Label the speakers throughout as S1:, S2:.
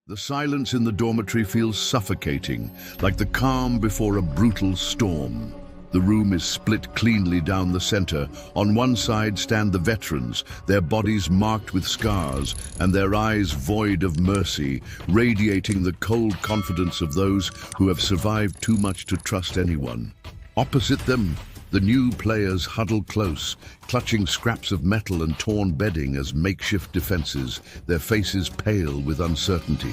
S1: The silence in the dormitory feels suffocating, like the calm before a brutal storm. The room is split cleanly down the center. On one side stand the veterans, their bodies marked with scars and their eyes void of mercy, radiating the cold confidence of those who have survived too much to trust anyone. Opposite them, the new players huddle close, clutching scraps of metal and torn bedding as makeshift defenses, their faces pale with uncertainty.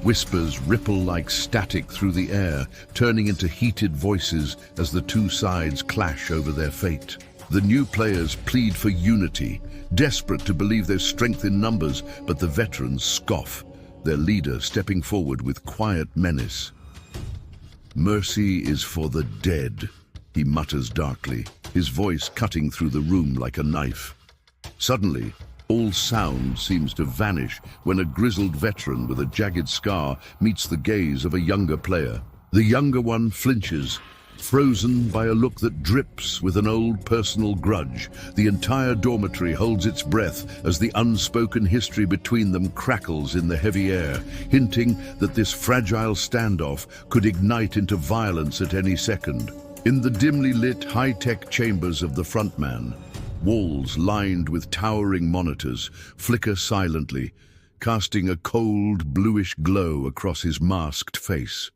S1: Whispers ripple like static through the air, turning into heated voices as the two sides clash over their fate. The new players plead for unity, desperate to believe there's strength in numbers, but the veterans scoff, their leader stepping forward with quiet menace. "Mercy is for the dead," he mutters darkly, his voice cutting through the room like a knife. Suddenly, all sound seems to vanish when a grizzled veteran with a jagged scar meets the gaze of a younger player. The younger one flinches, frozen by a look that drips with an old personal grudge. The entire dormitory holds its breath as the unspoken history between them crackles in the heavy air, hinting that this fragile standoff could ignite into violence at any second. In the dimly lit, high-tech chambers of the frontman, walls lined with towering monitors flicker silently, casting a cold, bluish glow across his masked face.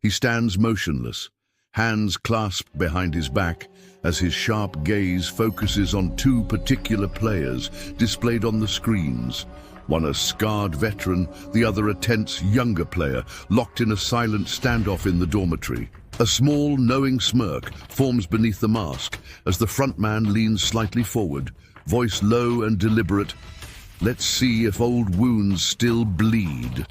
S1: He stands motionless, hands clasped behind his back, as his sharp gaze focuses on two particular players displayed on the screens. One a scarred veteran, the other a tense, younger player, locked in a silent standoff in the dormitory. A small, knowing smirk forms beneath the mask as the frontman leans slightly forward, voice low and deliberate. "Let's see if old wounds still bleed."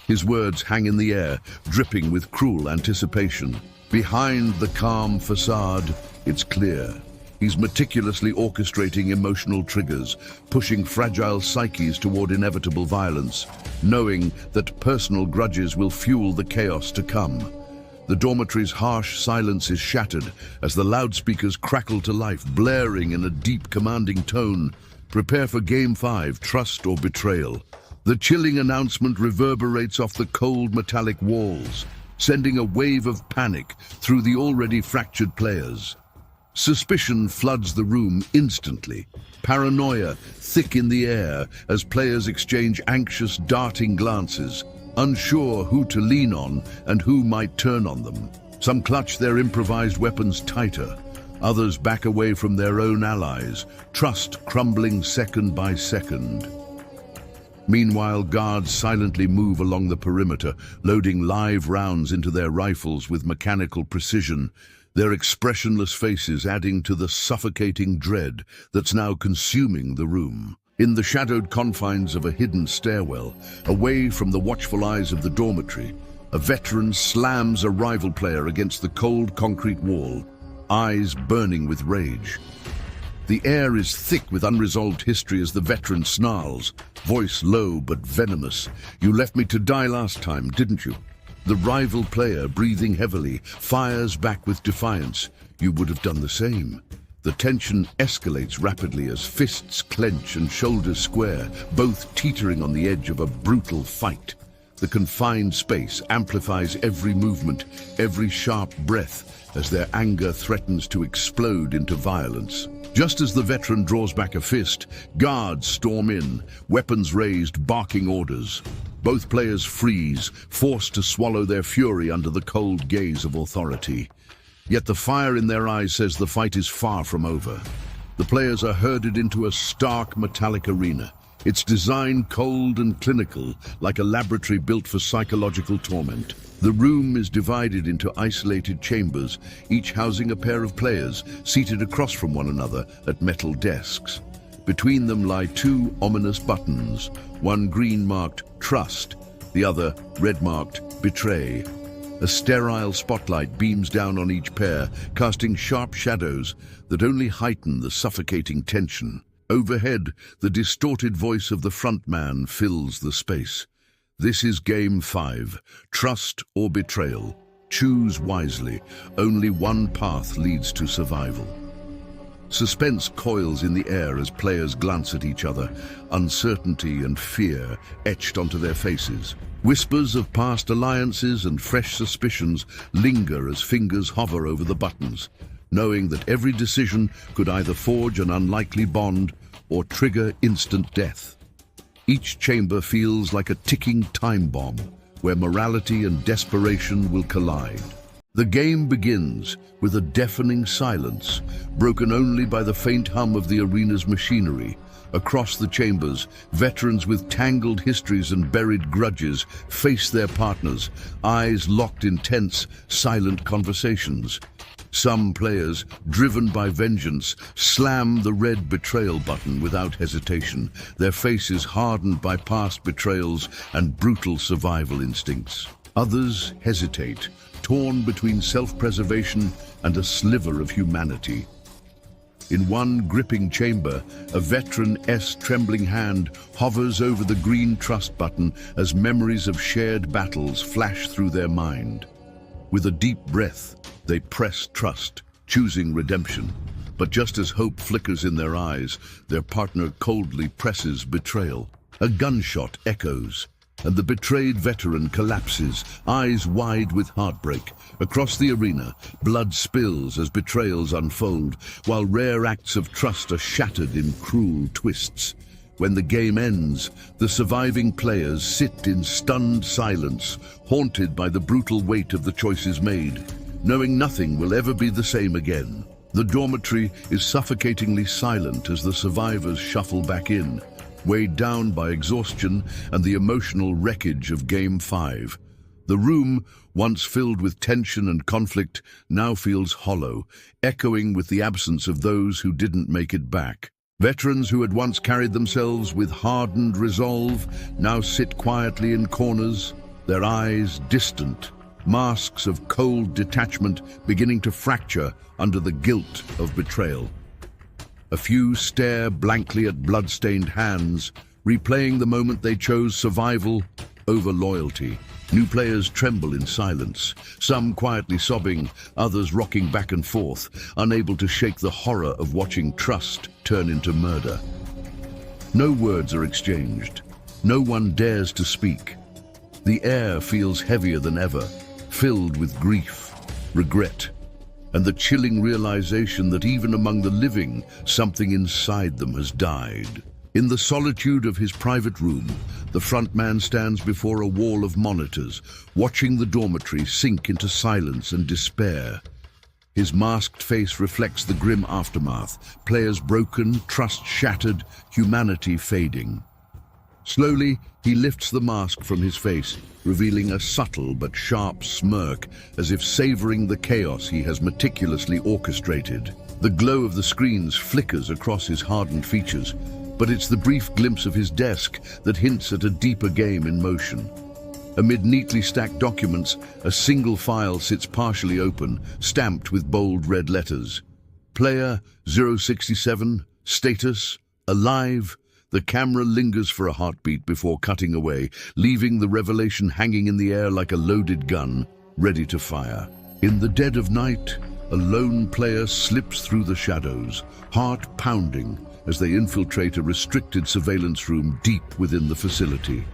S1: His words hang in the air, dripping with cruel anticipation. Behind the calm facade, it's clear. He's meticulously orchestrating emotional triggers, pushing fragile psyches toward inevitable violence, knowing that personal grudges will fuel the chaos to come. The dormitory's harsh silence is shattered as the loudspeakers crackle to life, blaring in a deep, commanding tone. "Prepare for Game 5, trust or betrayal." The chilling announcement reverberates off the cold metallic walls, sending a wave of panic through the already fractured players. Suspicion floods the room instantly, paranoia thick in the air as players exchange anxious, darting glances, unsure who to lean on and who might turn on them. Some clutch their improvised weapons tighter, others back away from their own allies, trust crumbling second by second. Meanwhile, guards silently move along the perimeter, loading live rounds into their rifles with mechanical precision, their expressionless faces adding to the suffocating dread that's now consuming the room. In the shadowed confines of a hidden stairwell, away from the watchful eyes of the dormitory, a veteran slams a rival player against the cold concrete wall, eyes burning with rage. The air is thick with unresolved history as the veteran snarls, voice low but venomous. "You left me to die last time, didn't you?" The rival player, breathing heavily, fires back with defiance. "You would have done the same." The tension escalates rapidly as fists clench and shoulders square, both teetering on the edge of a brutal fight. The confined space amplifies every movement, every sharp breath, as their anger threatens to explode into violence. Just as the veteran draws back a fist, guards storm in, weapons raised, barking orders. Both players freeze, forced to swallow their fury under the cold gaze of authority. Yet the fire in their eyes says the fight is far from over. The players are herded into a stark metallic arena, its design cold and clinical, like a laboratory built for psychological torment. The room is divided into isolated chambers, each housing a pair of players, seated across from one another at metal desks. Between them lie two ominous buttons, one green marked Trust, the other red marked Betray. A sterile spotlight beams down on each pair, casting sharp shadows that only heighten the suffocating tension. Overhead, the distorted voice of the frontman fills the space. "This is Game 5, trust or betrayal. Choose wisely. Only one path leads to survival." Suspense coils in the air as players glance at each other, uncertainty and fear etched onto their faces. Whispers of past alliances and fresh suspicions linger as fingers hover over the buttons, knowing that every decision could either forge an unlikely bond or trigger instant death. Each chamber feels like a ticking time bomb, where morality and desperation will collide. The game begins with a deafening silence, broken only by the faint hum of the arena's machinery. Across the chambers, veterans with tangled histories and buried grudges face their partners, eyes locked in tense, silent conversations. Some players, driven by vengeance, slam the red betrayal button without hesitation, their faces hardened by past betrayals and brutal survival instincts. Others hesitate, torn between self-preservation and a sliver of humanity. In one gripping chamber, a veteran's trembling hand hovers over the green trust button as memories of shared battles flash through their mind. With a deep breath, they press trust, choosing redemption. But just as hope flickers in their eyes, their partner coldly presses betrayal. A gunshot echoes, and the betrayed veteran collapses, eyes wide with heartbreak. Across the arena, blood spills as betrayals unfold, while rare acts of trust are shattered in cruel twists. When the game ends, the surviving players sit in stunned silence, haunted by the brutal weight of the choices made, knowing nothing will ever be the same again. The dormitory is suffocatingly silent as the survivors shuffle back in, weighed down by exhaustion and the emotional wreckage of Game 5. The room, once filled with tension and conflict, now feels hollow, echoing with the absence of those who didn't make it back. Veterans who had once carried themselves with hardened resolve now sit quietly in corners, their eyes distant, masks of cold detachment beginning to fracture under the guilt of betrayal. A few stare blankly at blood-stained hands, replaying the moment they chose survival over loyalty. New players tremble in silence, some quietly sobbing, others rocking back and forth, unable to shake the horror of watching trust turn into murder. No words are exchanged. No one dares to speak. The air feels heavier than ever, filled with grief, regret, and the chilling realization that even among the living, something inside them has died. In the solitude of his private room, the front man stands before a wall of monitors, watching the dormitory sink into silence and despair. His masked face reflects the grim aftermath, players broken, trust shattered, humanity fading. Slowly, he lifts the mask from his face, revealing a subtle but sharp smirk, as if savoring the chaos he has meticulously orchestrated. The glow of the screens flickers across his hardened features, but it's the brief glimpse of his desk that hints at a deeper game in motion. Amid neatly stacked documents, a single file sits partially open, stamped with bold red letters. Player 067, status, alive. The camera lingers for a heartbeat before cutting away, leaving the revelation hanging in the air like a loaded gun, ready to fire. In the dead of night, a lone player slips through the shadows, heart pounding, as they infiltrate a restricted surveillance room deep within the facility.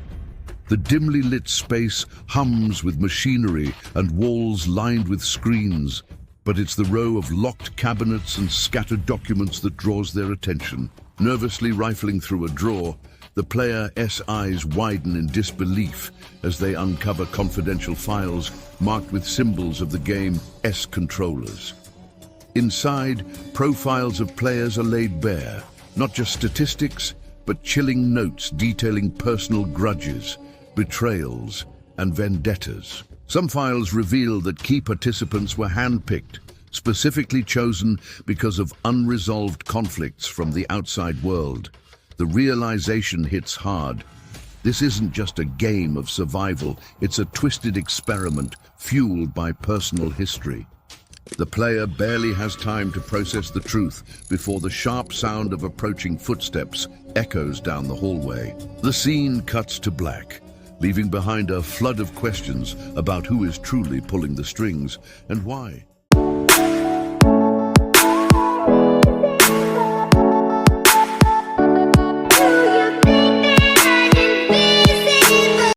S1: The dimly lit space hums with machinery and walls lined with screens, but it's the row of locked cabinets and scattered documents that draws their attention. Nervously rifling through a drawer, the player's eyes widen in disbelief as they uncover confidential files marked with symbols of the game's controllers. Inside, profiles of players are laid bare, not just statistics, but chilling notes detailing personal grudges, betrayals, and vendettas. Some files reveal that key participants were handpicked, specifically chosen because of unresolved conflicts from the outside world. The realization hits hard. This isn't just a game of survival, it's a twisted experiment fueled by personal history. The player barely has time to process the truth before the sharp sound of approaching footsteps echoes down the hallway. The scene cuts to black, leaving behind a flood of questions about who is truly pulling the strings and why.